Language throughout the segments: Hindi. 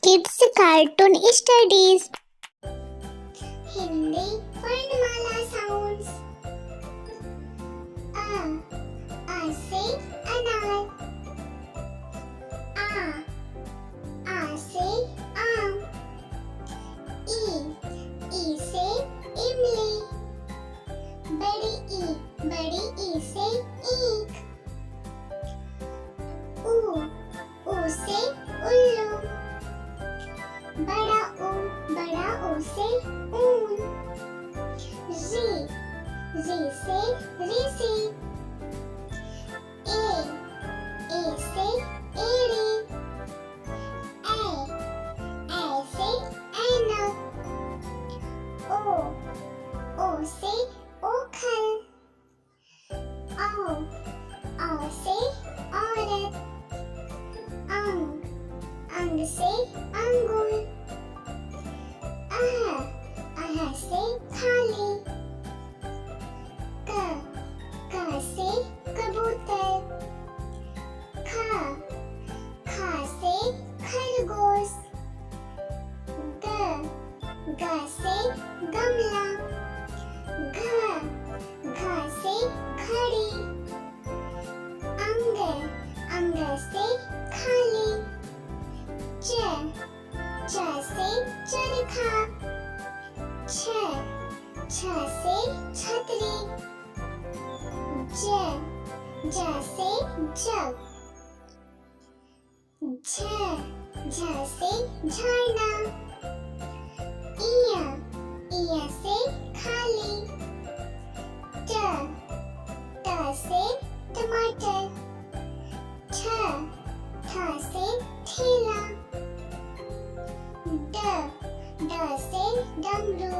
Kids Cartoon Studies. Hindi Varnmala Sounds. A से अनार. आ से आम. ई से इमली. बड़ी ई से ईख. ऊ से उल्लू. बड़ा ऊ से ऊन. री से ऋषि. ए से एड़ी. ए से ऐनक. ओ से ओखल. औ से औरत. अंग से अंगूर. अह से थाली. क से कबूतर. खा से खरगोश. ग से गमला. घ से घड़ी. अंग से खाली. च से चरखा. छ से छतरी. ज से जग. झ से झरना. इय से खाली. ट से टमाटर. ठ से ठेला. ड से डमरू.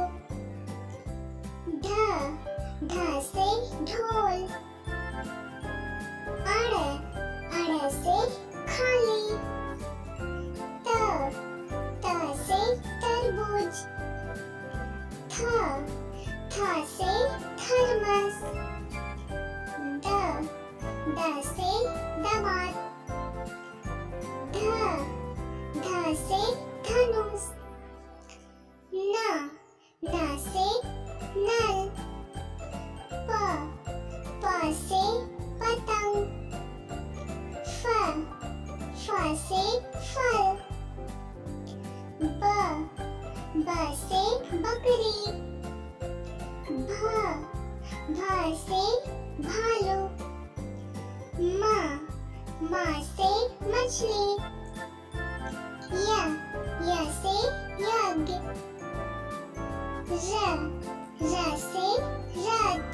ढ से ढोल. अड़ से खाली. त से तरबूज. थ से थर्मस. द से दामाद. ध से धनुष. न से नल. प से पतंग. फ से फल. ब से बकरी. भ से भालू. म से मछली. य से यज्ञ. र से रथ.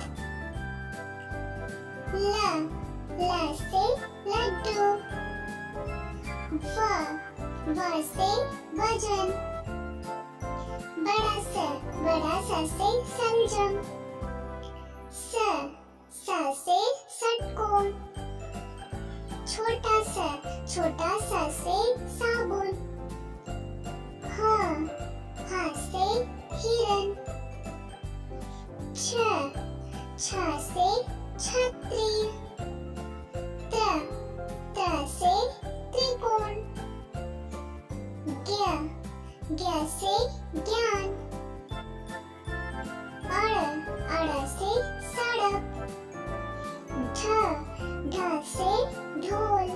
ल से लड्डू. व से वजन. बड़ा स से संजम. स से षटकोण. छोटा स से साबुन. ह से हिरन. छ से छतरी. त से त्रिकोण. ज्ञ से ज्ञान. अड़ से सड़क. ढ से ढोल.